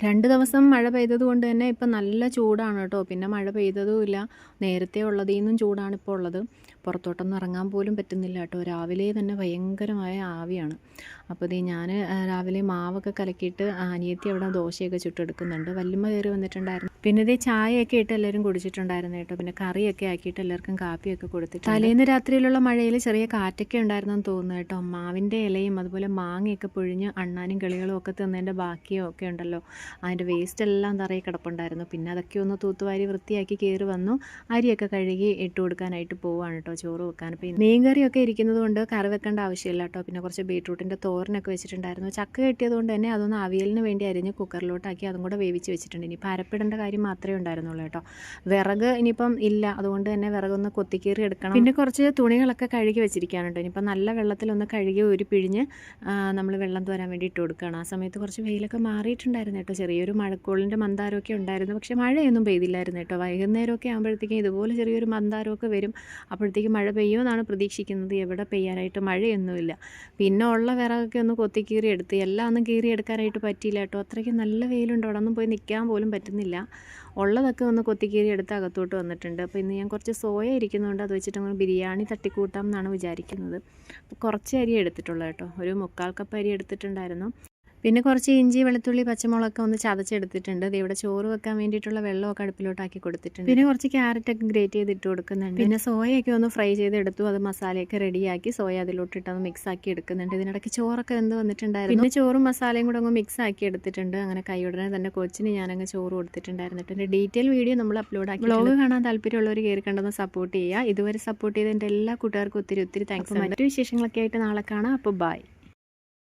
2 ദിവസം മഴ പെയ്തതുകൊണ്ട് തന്നെ ഇപ്പം നല്ല ചൂടാണ് കേട്ടോ. പിന്നെ മഴ പെയ്തതുമില്ല. നേരത്തെ ഉള്ളതിൽ നിന്നും ചൂടാണ് ഇപ്പോൾ ഉള്ളത്. പുറത്തോട്ടൊന്നും ഇറങ്ങാൻ പോലും പറ്റുന്നില്ല കേട്ടോ. രാവിലെ തന്നെ ഭയങ്കരമായ ആവിയാണ്. അപ്പോൾ ഞാൻ രാവിലെ മാവൊക്കെ കലക്കിയിട്ട് അനിയത്തി അവിടെ ദോശയൊക്കെ ചുട്ടെടുക്കുന്നുണ്ട്. വല്യമ്മ കയറി വന്നിട്ടുണ്ടായിരുന്നു. പിന്നെ ചായയൊക്കെ ഇട്ട് എല്ലാവരും കുടിച്ചിട്ടുണ്ടായിരുന്നു കേട്ടോ. പിന്നെ കറിയൊക്കെ ആക്കിയിട്ട് എല്ലാവർക്കും കാപ്പിയൊക്കെ കൊടുത്തിട്ട് തലേന്ന് രാത്രിയിലുള്ള മഴയിൽ ചെറിയ കാറ്റൊക്കെ ഉണ്ടായിരുന്നെന്ന് തോന്നുന്നു കേട്ടോ. മാവിൻ്റെ ഇലയും അതുപോലെ മാങ്ങയൊക്കെ പൊഴിഞ്ഞ് അണ്ണാനും കിളികളും ഒക്കെ തിന്നതിൻ്റെ ബാക്കിയോ ഒക്കെ ഉണ്ടല്ലോ, അതിൻ്റെ വേസ്റ്റ് എല്ലാം തറയിൽ കിടപ്പുണ്ടായിരുന്നു. പിന്നെ അതൊക്കെ ഒന്ന് തൂത്തുവാരി വൃത്തിയാക്കി കയറി വന്നു. അരിയൊക്കെ കഴുകി ഇട്ട് കൊടുക്കാനായിട്ട് പോവുകയാണ് കേട്ടോ, ചോറ് വെക്കാൻ. അപ്പോൾ മീൻ കറിയൊക്കെ ഇരിക്കുന്നത് കൊണ്ട് കറി വെക്കേണ്ട ആവശ്യമില്ല കേട്ടോ. പിന്നെ കുറച്ച് ബീട്രൂട്ടിൻ്റെ തോരനൊക്കെ വെച്ചിട്ടുണ്ടായിരുന്നു. ചക്ക കിട്ടിയത് കൊണ്ട് തന്നെ അതൊന്ന് അവിയലിന് വേണ്ടി അരിഞ്ഞ് കുക്കറിലോട്ടാക്കി അതും കൂടെ വേവിച്ച് വെച്ചിട്ടുണ്ട്. ഇനി അരപ്പിടേണ്ട കാര്യം മാത്രമേ ഉണ്ടായിരുന്നുള്ളൂ കേട്ടോ. വിറക് ഇനിയിപ്പം ഇല്ല, അതുകൊണ്ട് തന്നെ വിറകൊന്ന് കൊത്തിക്കീറി എടുക്കണം. പിന്നെ കുറച്ച് തുണികളൊക്കെ കഴുകി വെച്ചിരിക്കുകയാണ് കേട്ടോ. ഇനിയിപ്പം നല്ല വെള്ളത്തിലൊന്ന് കഴുകി ഒരു പിഴിഞ്ഞ് നമ്മൾ വെള്ളം തോരാൻ വേണ്ടി ഇട്ട് കൊടുക്കുകയാണ്. ആ സമയത്ത് കുറച്ച് വെയിലൊക്കെ മാറിയിട്ടുണ്ടായിരുന്നു കേട്ടോ. ചെറിയൊരു മഴക്കോളിൻ്റെ മന്ദാരമൊക്കെ ഉണ്ടായിരുന്നു. പക്ഷേ മഴയൊന്നും പെയ്തില്ലായിരുന്നു കേട്ടോ. വൈകുന്നേരമൊക്കെ ആകുമ്പോഴത്തേക്കും ഇതുപോലെ ചെറിയൊരു മന്ദാരമൊക്കെ വരും. അപ്പോഴത്തേക്ക് മഴ പെയ്യുമെന്നാണ് പ്രതീക്ഷിക്കുന്നത്. എവിടെ പെയ്യാനായിട്ട് മഴയൊന്നുമില്ല. പിന്നെ ഉള്ള വിറകൊക്കെ ഒന്ന് കൊത്തിക്കീറി എടുത്ത് എല്ലാം ഒന്നും കീറി എടുക്കാനായിട്ട് പറ്റിയില്ല കേട്ടോ. അത്രയ്ക്ക് നല്ല വെയിലുണ്ട്. അവിടെ ഒന്നും പോയി നിൽക്കാൻ പോലും പറ്റുന്നില്ല. ഉള്ളതൊക്കെ ഒന്ന് കൊത്തിക്കീറി എടുത്ത് അകത്തോട്ട് വന്നിട്ടുണ്ട്. അപ്പോൾ ഇന്ന് ഞാൻ കുറച്ച് സോയ ഇരിക്കുന്നുണ്ട്. അത് വെച്ചിട്ട് നമ്മൾ ബിരിയാണി തട്ടിക്കൂട്ടാം എന്നാണ് വിചാരിക്കുന്നത്. അപ്പോൾ കുറച്ച് അരി എടുത്തിട്ടുള്ളൂ കേട്ടോ. ഒരു 1/4 കപ്പ് അരി എടുത്തിട്ടുണ്ടായിരുന്നു. പിന്നെ കുറച്ച് ഇഞ്ചി, വെളുത്തുള്ളി, പച്ചമുളകൊക്കെ ഒന്ന് ചതച്ചെടുത്തിട്ടുണ്ട്. ഇത് ഇവിടെ ചോറ് വെക്കാൻ വേണ്ടിയിട്ടുള്ള വെള്ളമൊക്കെ അടുപ്പിലോട്ടാക്കി കൊടുത്തിട്ടുണ്ട്. പിന്നെ കുറച്ച് ക്യാരറ്റൊക്കെ ഗ്രേറ്റ് ചെയ്ത് ഇട്ട് കൊടുക്കുന്നുണ്ട്. പിന്നെ സോയയൊക്കെ ഒന്ന് ഫ്രൈ ചെയ്തെടുത്തു. അത് മസാലയൊക്കെ റെഡിയാക്കി സോയ അതിലോട്ട് ഇട്ടൊന്ന് മിക്സ് ആക്കി എടുക്കുന്നുണ്ട്. ഇതിനിടയ്ക്ക് ചോറൊക്കെ എന്ത് വന്നിട്ടുണ്ടായിരുന്നു. പിന്നെ ചോറും മസാലയും കൂടെ അങ്ങ് മിക്സ് ആക്കി എടുത്തിട്ടുണ്ട്. അങ്ങനെ കൈയുടനെ തന്നെ കൊച്ചിന് ഞാനങ്ങ് ചോറ് കൊടുത്തിട്ടുണ്ടായിരുന്നു. എൻ്റെ ഡീറ്റെയിൽ വീഡിയോ നമ്മൾ അപ്ലോഡ് ആക്കി. വ്ലോഗ് കാണാൻ താല്പര്യമുള്ളവർ കയറി കണ്ടെന്ന് സപ്പോർട്ട് ചെയ്യുക. ഇതുവരെ സപ്പോർട്ട് ചെയ്ത എൻ്റെ എല്ലാ കൂട്ടുകാർക്കും ഒത്തിരി ഒത്തിരി താങ്ക്സ്. മറ്റു വിശേഷങ്ങളൊക്കെ ആയിട്ട് നാളെ കാണാം. അപ്പോൾ ബൈ.